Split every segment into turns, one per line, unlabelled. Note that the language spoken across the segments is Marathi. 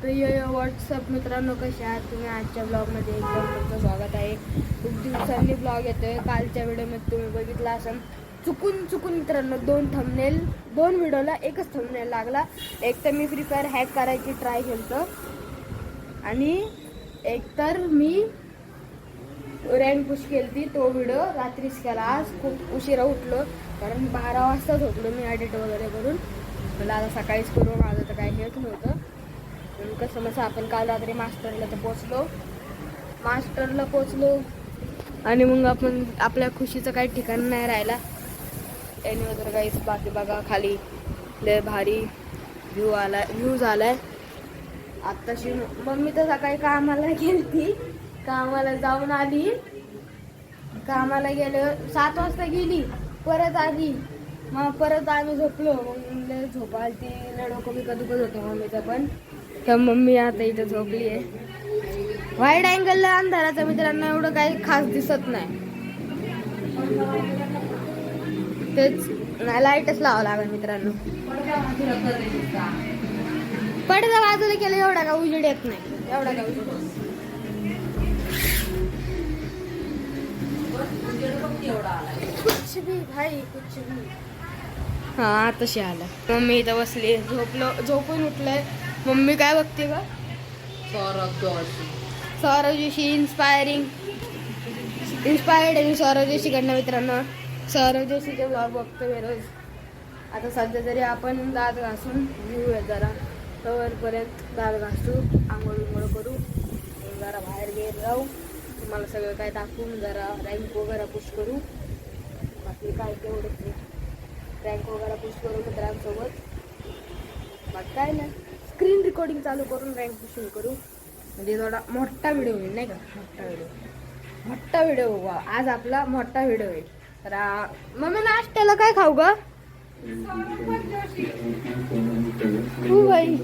तर व्हॉट्सअप मित्रांनो, कसे आहात तुम्ही? आजच्या ब्लॉगमध्ये एकदम तुमचं स्वागत आहे. खूप दिवसांनी ब्लॉग येतोय. कालच्या व्हिडिओमध्ये तुम्ही बघितला असाल, चुकून मित्रांनो दोन व्हिडिओला एकच थंबनेल लागला. एक तर मी फ्री फायर हॅक करायची ट्राय केलं आणि एक तर मी रँक पुश केली. तो व्हिडिओ रात्रीच केला. आज खूप उशिरा उठलो, कारण 12 वाजता झोपलो मी एडिट वगैरे करून. मला आता सकाळीच करू, माझं तर काही हेच नव्हतं. कसं आपण काल रात्री मास्टरला पोचलो आणि मग आपण आपल्या खुशीचं काही ठिकाण नाही राहिला. त्याने वगैरे काहीच. बाकी बघा खाली लय भारी व्ह्यूज आलाय. आत्ताशी मम्मी तर सकाळी कामाला जाऊन आली. कामाला गेलं 7 वाजता गेली, परत आली. मग परत आम्ही झोपलो. मग झोप आली, डोकं बी दुखत होतं मम्मीचं पण. तर मम्मी आता इथं झोपली आहे. वाईड अँगलला अंधाराचा मित्रांनो एवढं काही खास दिसत नाही. तेच लाईटच लावावं लागेल मित्रांनो. पडदा बाजूला केलं एवढा का उजेड येत नाही. एवढा का उजेड कुछ भी भाई कुछ भी. हा आताशी आला. मम्मी इथं बसली, झोपून उठलंय. मम्मी काय बघते का? सौरभ जोशी इन्स्पायर्ड आहे मी सौरभ जोशीकडनं मित्रांनो. सौरभ जोशीचे ब्लॉग बघतो मी रोज. आता सध्या तरी आपण दात घासून घेऊया जरा. तवरपर्यंत दात घासू, आंघोळ करू, जरा बाहेर जाऊ, तुम्हाला सगळं काय दाखवून जरा रँक वगैरे पुश करू. बाकी काय तेवढंच नाही. रँक वगैरे पुश करू मित्रांसोबत. बाकी काय नाही, स्क्रीन रेकॉर्डिंग चालू करून रँक पुशिंग करू. म्हणजे थोडा मोठा व्हिडिओ होईल नाही का? मोठा व्हिडिओ आज आपला मोठा व्हिडिओ होईल. तर मम्मी नाश्त्याला काय खाऊ ग? भाई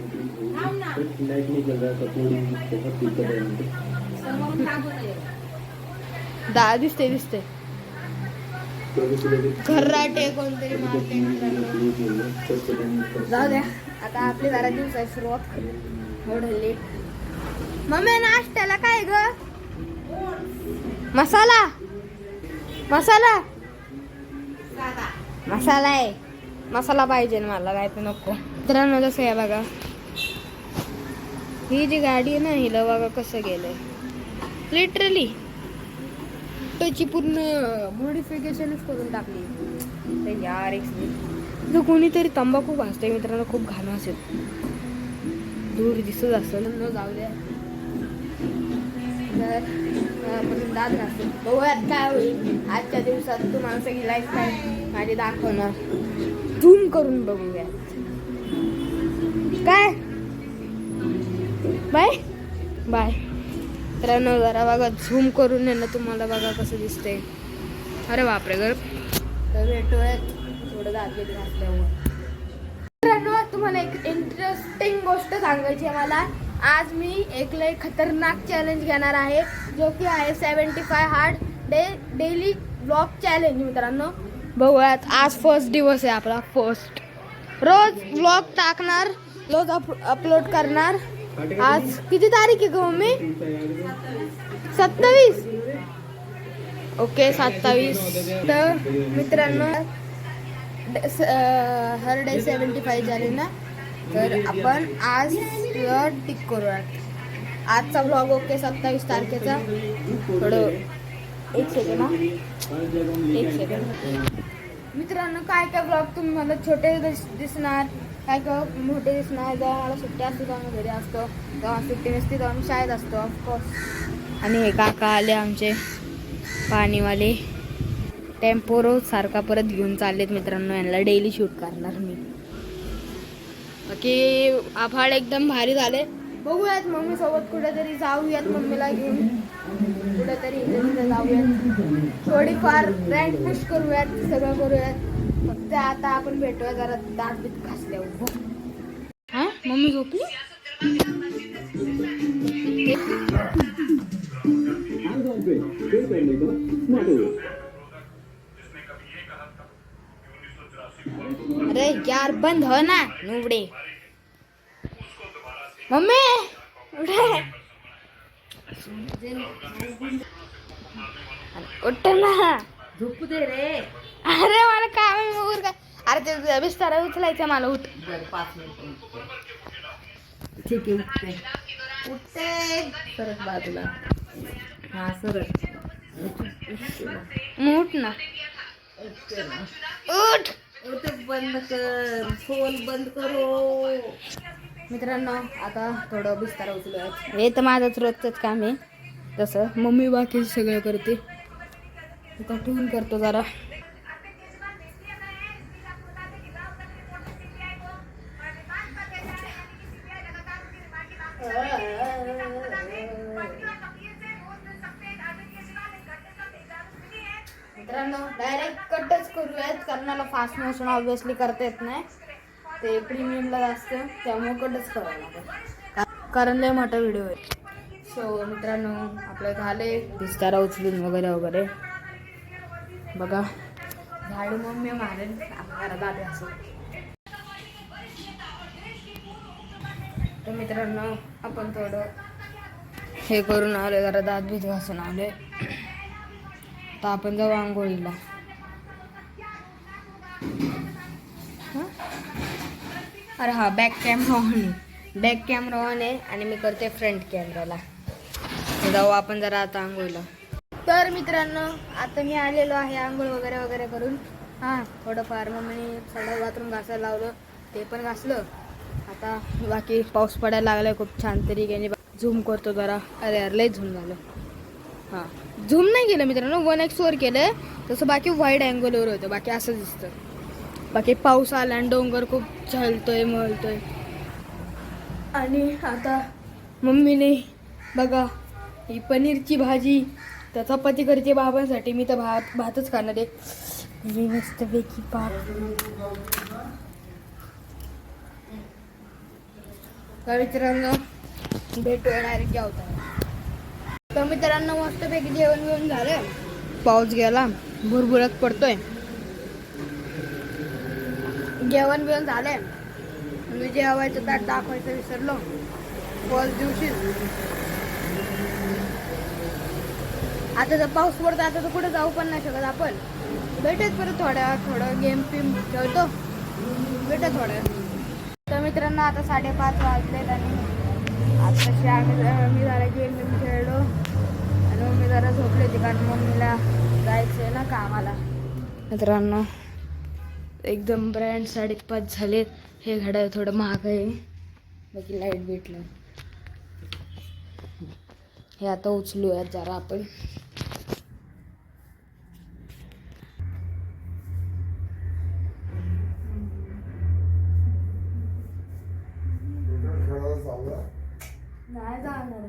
दिसते खर्राटे कोणतरी मारते. जाऊ द्या, आता आपली जरा दिवसाची सुरुवात एवढं लेट. मम्मी नाश्त्याला काय ग? मसाला आहे. मसाला पाहिजे मला, काय तर नको. मित्रांनो जसं आहे बघा, ही जी गाडी आहे ना, हिला बघा कसं गेलंय. लिटरली त्याची पूर्ण मॉडिफिकेशनच करून टाकली यार. एक कोणीतरी तंबाखू भाजते मित्रांनो, खूप घाण असेल, दूर दिसत असेल. न जाऊ द्या, आपण दात घासतो. बघूयात काय होईल आजच्या दिवसात. तुम्हाला सगळी लाईफ काय माझी दाखवणार, झूम करून बघूयात. काय बाय मित्रांनो, जरा बघा झूम करून आहे ना, तुम्हाला बघा कसं दिसतंय. अरे बापरे गर. तर भेटूयात थोडं दात घासल्यावर. मित्रांनो तुम्हाला एक इंटरेस्टिंग गोष्ट सांगायची आहे मला. आज मी एक लय खतरनाक चॅलेंज घेणार आहे, जो की आहे 75 हार्ड डेली ब्लॉग चॅलेंज. मित्रांनो बघूयात, आज फर्स्ट दिवस आहे आपला. रोज ब्लॉग टाकणार, रोज अपलोड करणार. आज किती तारीख आहे ग मम्मी? 27. ओके 27. तर मित्रांनो हर डे 75 झाले ना, तर आपण आज टिक करूयात. आजचा ब्लॉग ओके 27 तारखेचा. थोडं एक सेकंड मित्रांनो, काय ब्लॉग तुम्हाला छोटे दिसणार, काय मोठे दिसणार. जेव्हा मला सुट्टी असते तेव्हा मी घरी असतो, तेव्हा सुट्टी नसते तेव्हा मी शाळेत असतो ऑफकोर्स. आणि हे काका आले आमचे पाणीवाले. टेम्पो रोज सारखा परत घेऊन चाललेत मित्रांनो. यांना डेली शूट करणार मी. बाकी आभाळ एकदम भारी झाले. बघूयात मम्मी सोबत कुठेतरी जाऊयात, मम्मीला घेऊन कुठेतरी इथे जाऊयात. थोडीफार रँक पुश करूयात, सगळं करूयात. फक्त आता आपण भेटूया जरा दात बीत घासल्यावर. हा मम्मी झोपली. अरे यार बंद हो ना नुबड़े. मम्मी उठे. उठ ना.
झोपू दे रे.
अरे मला काम आहे मग काय. अरे ते बिस्तारा उचलायचं मला. उठ.
5 मिनिट. ठीक आहे उठते. उठते. सरक बाजूला. हा सरक.
मग उठ ना. उठ.
उठ बंद कर. फोन बंद करो.
मित्रांनो आता थोडं बिस्तारा उचलूयात. हे तर माझंच रोजचंच काम आहे. तसं मम्मी बाकी सगळं करते. इथं ठेवून करतो जरा. मित्रांनो डायरेक्ट कटच करूयात कारण मला फास्ट मोशन ऑब्विसली करता येत नाही. ते प्रीमियमला असतं त्यामुळे कटच करावं लागेल कारण लय मोठा व्हिडिओ आहे. सो मित्रांनो आपलं झाले बिस्तारा उचलून वगैरे वगैरे. बघा झाडू मम्मी मारेल आपल्याला दादे असं. तर मित्रांनो आपण थोडं हे करून आले जरा दात बीत घासून आले. तर आपण जाऊ आंघोळीला. अरे हा बॅक कॅमेरा ऑन आहे आणि मी करते फ्रंट कॅमेराला. जाऊ आपण जरा आता आंघोळीला. तर मित्रांनो आता मी आलेलो आहे आंघोळ वगैरे वगैरे करून. हां थोडंफार मम्मीने सगळं बाथरूम घासायला लावलं ते पण घासलं. आता बाकी पाऊस पडायला लागलाय खूप छान तरीके. झूम करतो जरा. अरे अरे लय झूम झालं. हां झूम नाही केलं मित्रांनो 1x वर केलं. तसं बाकी वाईड अँगलवर होतं. बाकी असं दिसतं. बाकी पाऊस आला आणि डोंगर खूप चलतोय मळतोय. आणि आता मम्मीने बघा ही पनीरची भाजी तर चपाती करते बाबांसाठी. मी तर भातच खाणार आहे. मस्तपैकी पाप. तर मित्रांनो भेटूया डायरेक्ट जेवता. तर मित्रांनो मस्तपैकी जेवण बिवण झालं. पाऊस गेला भुरभुरत पडतोय. जेवण बिवण झालंय. मी जेवायचं ताट दाखवायचं विसरलो फर्स्ट दिवशी. आता जर पाऊस पडतो आता तर कुठं जाऊ पण नाही शकत आपण. भेटत परत थोडं गेम फिम खेळतो. भेटत थोडं. तर मित्रांनो आता 5:30 वाजलेत आणि आताशी मी जरा गेम खेळलो आणि मम्मी जरा झोपली होती कारण मम्मीला जायचं आहे ना कामाला. मित्रांनो एकदम ब्रँड 5:30 झालेत. हे घड्याळ थोडं महाग आहे. बाकी लाईट भेटलं. हे आता उचलूयात जरा आपण. नाही जाणार.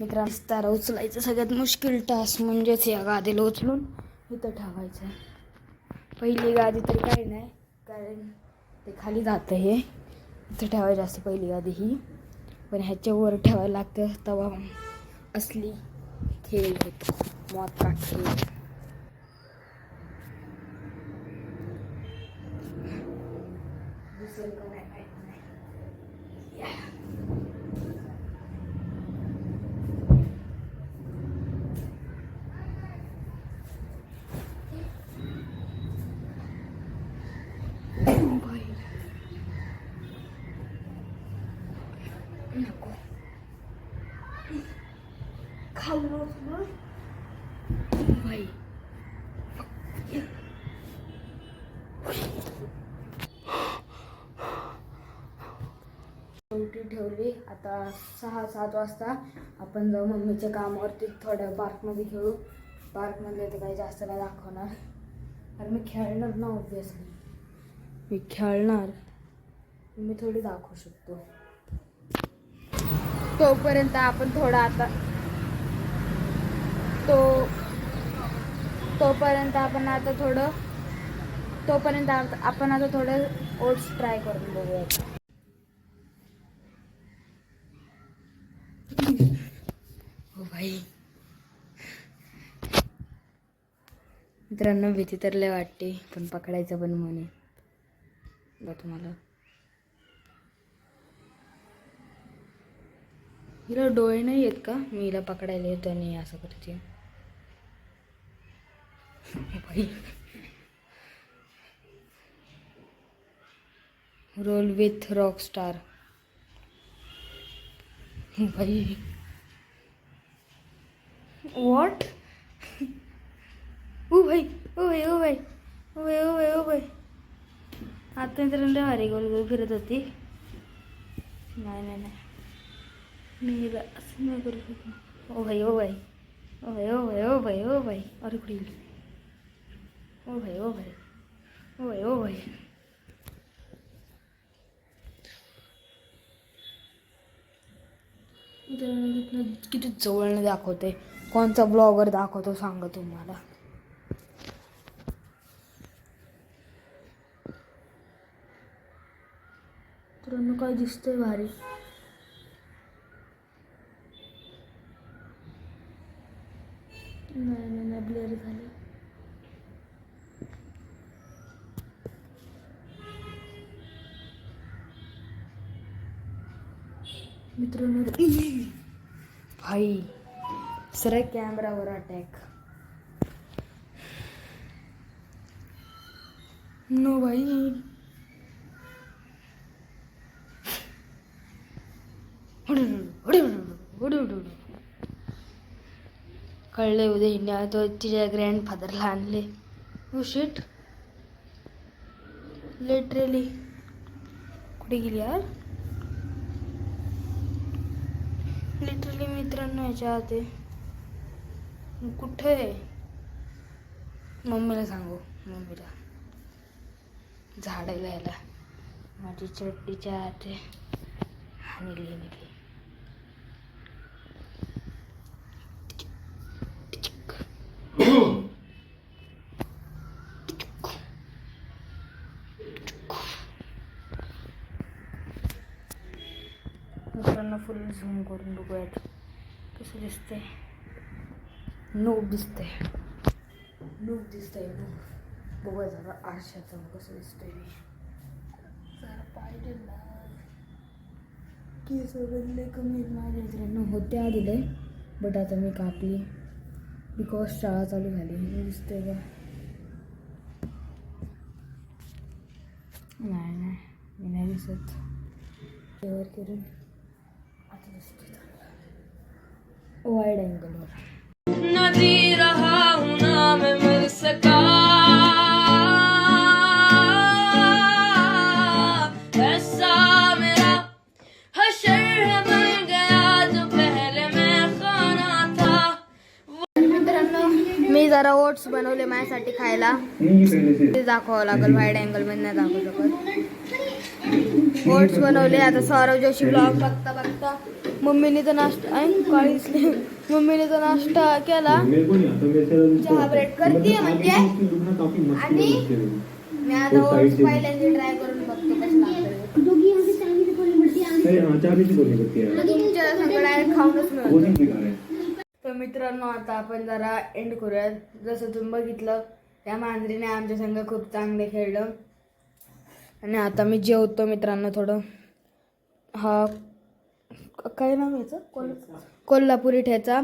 मित्रांनो बिस्तारा उचलायचं सगळ्यात मुश्किल टास्क म्हणजेच या गादीला उचलून इथं ठेवायचं. पहिली गादी तरी काही नाही कारण ते खाली जातं. हे इथं ठेवायचं असतं पहिली गादी ही. पण ह्याच्यावर ठेवायला लागतं तवा असली खेळ होतो. मौत का खेळ. दुसरं का नाही माहित नाही. नको
खाल्लो
भाई शेवटी ठेवली. आता 6-7 वाजता आपण जाऊ मम्मीच्या कामावरती. थोड्या पार्कमध्ये खेळू. पार्कमधले तर काही जास्त नाही दाखवणार, कारण मी खेळणार ना. ऑब्विसली मी खेळणार, मी थोडी दाखवू शकतो. तोपर्यंत आपण थोडा आता तोपर्यंत आपण आता थोडं ओट्स ट्राय करून बघूया. हो भाई मित्रांनो, भीती तर लय वाटते, पण पकडायचं पण मन आहे. बघ तुम्हाला हिला डोळे नाही आहेत का? मी हिला पकडायला येतो आणि असं करते. भाई रोल विथ रॉक स्टार. भाई व्हॉट? ओ भाई ओ भाई ओ भाई ओ भाई ओ भाई ओ भाई. आता मित्रांनो भारी गोल गोल फिरत होती. नाही नाही नाही, मी हिला असं नाही करू शकत. ओ भाई ओ भाई ओ भाई ओ भाई ओ भाई ओ भाई. अरे कुठे गेली? ओ भाई ओ भाई ओ भाई ओ भाई. किती जवळनं दाखवते. कोणचा ब्लॉगर दाखवतो सांगा तुम्हाला. मित्रांनो काय दिसतंय भारी. नाही ब्लेअर झाले. मित्रांनो भाई सरळ कॅमेरावर अटॅक. नो भाई. कळले उद्या हिने तो तिच्या ग्रँडफादरला आणले. ओ शिट, लिटरली कुठे गेली यार? लिटरली मित्रांनो ह्याच्या आत आहे. कुठे आहे? मम्मीला सांगू, मम्मीला झाडायला यायला. माझी चड्डीच्या आत आहे आणि लिहिली. मित्रांनो फुल झूम करून बघूयात कसं दिसतंय. नूब दिसतंय, नूब दिसतंय. नूब बघूया जरा आरशाचं कसं दिसतंय. मी जरा पाहिजे ना. केस वगैरे कमी माझ्या मित्रांनो होत्या दिले, बट आता मी कापली बिकॉज शाळा चालू झाली. हे दिसतंय का? नाही नाही, मी नाही दिसत. कवर करून आता दिसतोय चांगला वाईड अँगलवर.
नदी रहा हूं ना मैं मर सका, ऐसा मेरा हशर है बन गया जो पहले मैं खाना था.
मित्रांनो मी जरा ओट्स बनवले माझ्यासाठी खायला. ते दाखवावं लागेल, वाईड अँगल मध्ये नाही दाखवू शकत. ओट्स बनवले. आता सौरव जोशी ब्लॉग बघता बघता मम्मीने तर नाश्ता मम्मीने तर नाश्ता केला. चहा ब्रेड करते म्हणजे. आणि मी आता ओट्स पहिल्यांदा ट्राय करून बघतो कसं लागतं. तुमच्या सगळं डायरेक्ट खाऊनच मिळतं. तर मित्रांनो आता आपण जरा एंड करूयात. जसं तुम्ही बघितलं त्या मांजरीने आमच्या संग खूप चांगले खेळलं. आणि आता मी जेवतो मित्रांनो थोडं. हा काय नाव याचं? कोल्हापुरी ठेचा,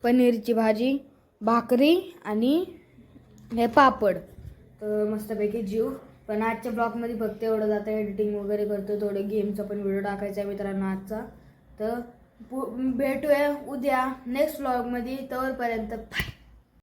पनीरची भाजी, भाकरी आणि हे पापड. तर मस्तपैकी जीव. पण आजच्या ब्लॉगमध्ये फक्त एवढं जातं. एडिटिंग वगैरे करतो, थोडं गेमचा पण व्हिडिओ टाकायचा आहे मित्रांनो आजचा. तर भेटूया उद्या नेक्स्ट व्लॉगमध्ये. तोपर्यंत बाय.